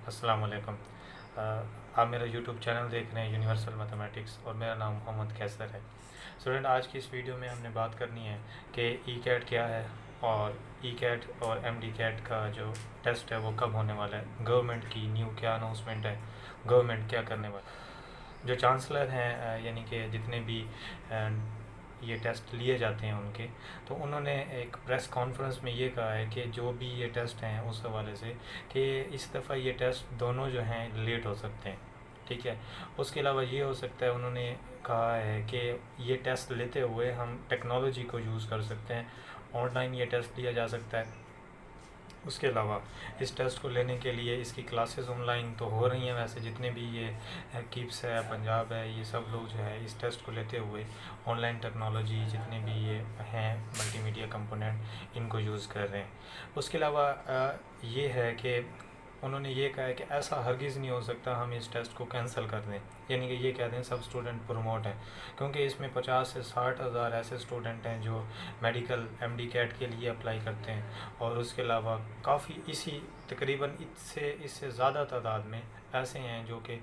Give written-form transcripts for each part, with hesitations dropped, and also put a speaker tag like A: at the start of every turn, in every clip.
A: अस्सलाम वालेकुम। आप मेरा यूट्यूब चैनल देख रहे हैं यूनिवर्सल मैथमेटिक्स और मेरा नाम मोहम्मद कैसर है। स्टूडेंट, आज की इस वीडियो में हमने बात करनी है कि ई कैट क्या है और ई कैट और एम डी कैट का जो टेस्ट है वो कब होने वाला है, गवर्नमेंट की न्यू क्या अनाउंसमेंट है, गवर्नमेंट क्या करने वाला है। जो चांसलर हैं यानी कि जितने भी ये टेस्ट लिए जाते हैं उनके, तो उन्होंने एक प्रेस कॉन्फ्रेंस में ये कहा है कि जो भी ये टेस्ट हैं उस हवाले से कि इस दफ़ा ये टेस्ट दोनों जो हैं लेट हो सकते हैं। ठीक है, उसके अलावा ये हो सकता है, उन्होंने कहा है कि ये टेस्ट लेते हुए हम टेक्नोलॉजी को यूज़ कर सकते हैं, ऑनलाइन ये टेस्ट लिया जा सकता है। उसके अलावा इस टेस्ट को लेने के लिए इसकी क्लासेस ऑनलाइन तो हो रही हैं, वैसे जितने भी ये किप्स है, पंजाब है, ये सब लोग जो है इस टेस्ट को लेते हुए ऑनलाइन टेक्नोलॉजी जितने भी ये हैं मल्टीमीडिया कंपोनेंट इनको यूज़ कर रहे हैं। उसके अलावा ये है कि उन्होंने ये कहा है कि ऐसा हरगिज़ नहीं हो सकता हम इस टेस्ट को कैंसिल कर दें, यानी कि ये कह दें सब स्टूडेंट प्रमोट हैं, क्योंकि इसमें 50 से 60 हज़ार ऐसे स्टूडेंट हैं जो मेडिकल एमडी कैट के लिए अप्लाई करते हैं, और उसके अलावा काफ़ी इसी तकरीबन इससे ज़्यादा तादाद में ऐसे हैं जो कि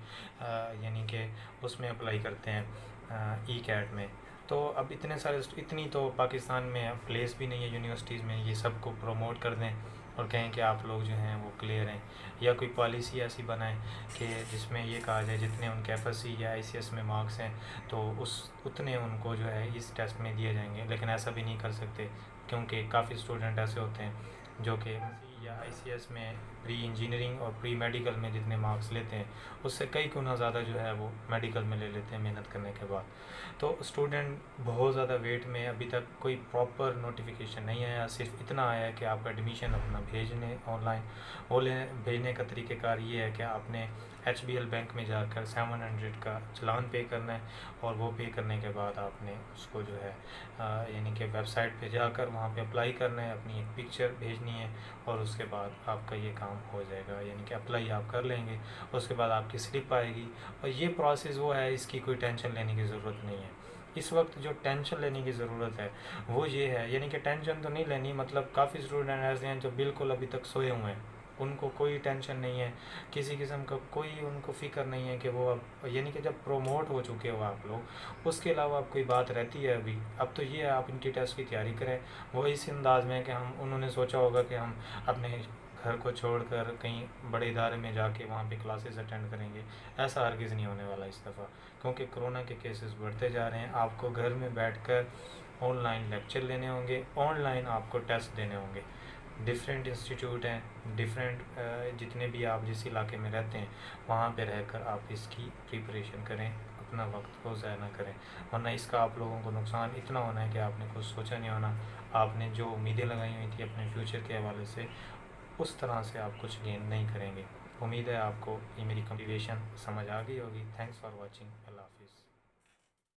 A: यानी कि उसमें अप्लाई करते हैं ई कैट में। तो अब इतनी तो पाकिस्तान में प्लेस भी नहीं है यूनिवर्सिटीज़ में ये सब को प्रमोट कर दें और कहें कि आप लोग जो हैं वो क्लियर हैं, या कोई पॉलिसी ऐसी बनाएं कि जिसमें ये कहा जाए जितने उनके एफएससी या आईसीएस में मार्क्स हैं तो उतने उनको जो है इस टेस्ट में दिए जाएंगे। लेकिन ऐसा भी नहीं कर सकते, क्योंकि काफ़ी स्टूडेंट ऐसे होते हैं जो कि या आईसीएस में प्री इंजीनियरिंग और प्री मेडिकल में जितने मार्क्स लेते हैं उससे कई गुना ज़्यादा जो है वो मेडिकल में ले लेते हैं मेहनत करने के बाद। तो स्टूडेंट बहुत ज़्यादा वेट में, अभी तक कोई प्रॉपर नोटिफिकेशन नहीं आया, सिर्फ इतना आया है कि आपका एडमिशन अपना भेजने ऑनलाइन भेजने का तरीक़ेकार ये है कि आपने HBL बैंक में जाकर 700 का चलान पे करना है, और वो पे करने के बाद आपने उसको जो है यानी कि वेबसाइट पे जाकर वहाँ पे अप्लाई करना है, अपनी एक पिक्चर भेजनी है, और उसके बाद आपका ये काम हो जाएगा, यानी कि अप्लाई आप कर लेंगे। उसके बाद आपकी स्लिप आएगी, और ये प्रोसेस वो है, इसकी कोई टेंशन लेने की ज़रूरत नहीं है। इस वक्त जो टेंशन लेने की ज़रूरत है वो ये है, यानी कि टेंशन तो नहीं लेनी, मतलब काफ़ी स्टूडेंट ऐसे हैं जो बिल्कुल अभी तक सोए हुए हैं, उनको कोई टेंशन नहीं है, किसी किस्म का कोई उनको फ़िक्र नहीं है कि वो अब यानी कि जब प्रोमोट हो चुके हो आप लोग, उसके अलावा अब कोई बात रहती है अभी। अब तो ये है आप इनकी टेस्ट की तैयारी करें। वो इस अंदाज़ में कि हम उन्होंने सोचा होगा कि हम अपने घर को छोड़कर कहीं बड़े इदारे में जाके वहाँ पे क्लासेस अटेंड करेंगे, ऐसा हरगिज़ नहीं होने वाला इस दफ़ा, क्योंकि कोरोना के केसेस बढ़ते जा रहे हैं। आपको घर में बैठकर ऑनलाइन लेक्चर लेने होंगे, ऑनलाइन आपको टेस्ट देने होंगे। डिफरेंट इंस्टीट्यूट हैं, डिफरेंट जितने भी आप जिस इलाके में रहते हैं वहाँ पे रहकर आप इसकी प्रिपरेशन करें, अपना वक्त को ज़ाया ना करें, वरना इसका आप लोगों को नुकसान इतना होना है कि आपने कुछ सोचा नहीं होना। आपने जो उम्मीदें लगाई हुई थी अपने फ्यूचर के हवाले से, उस तरह से आप कुछ गेन नहीं करेंगे। उम्मीद है आपको ये मेरी मोटिवेशन समझ आ गई होगी। Thanks for watching. अल्लाह हाफिज़।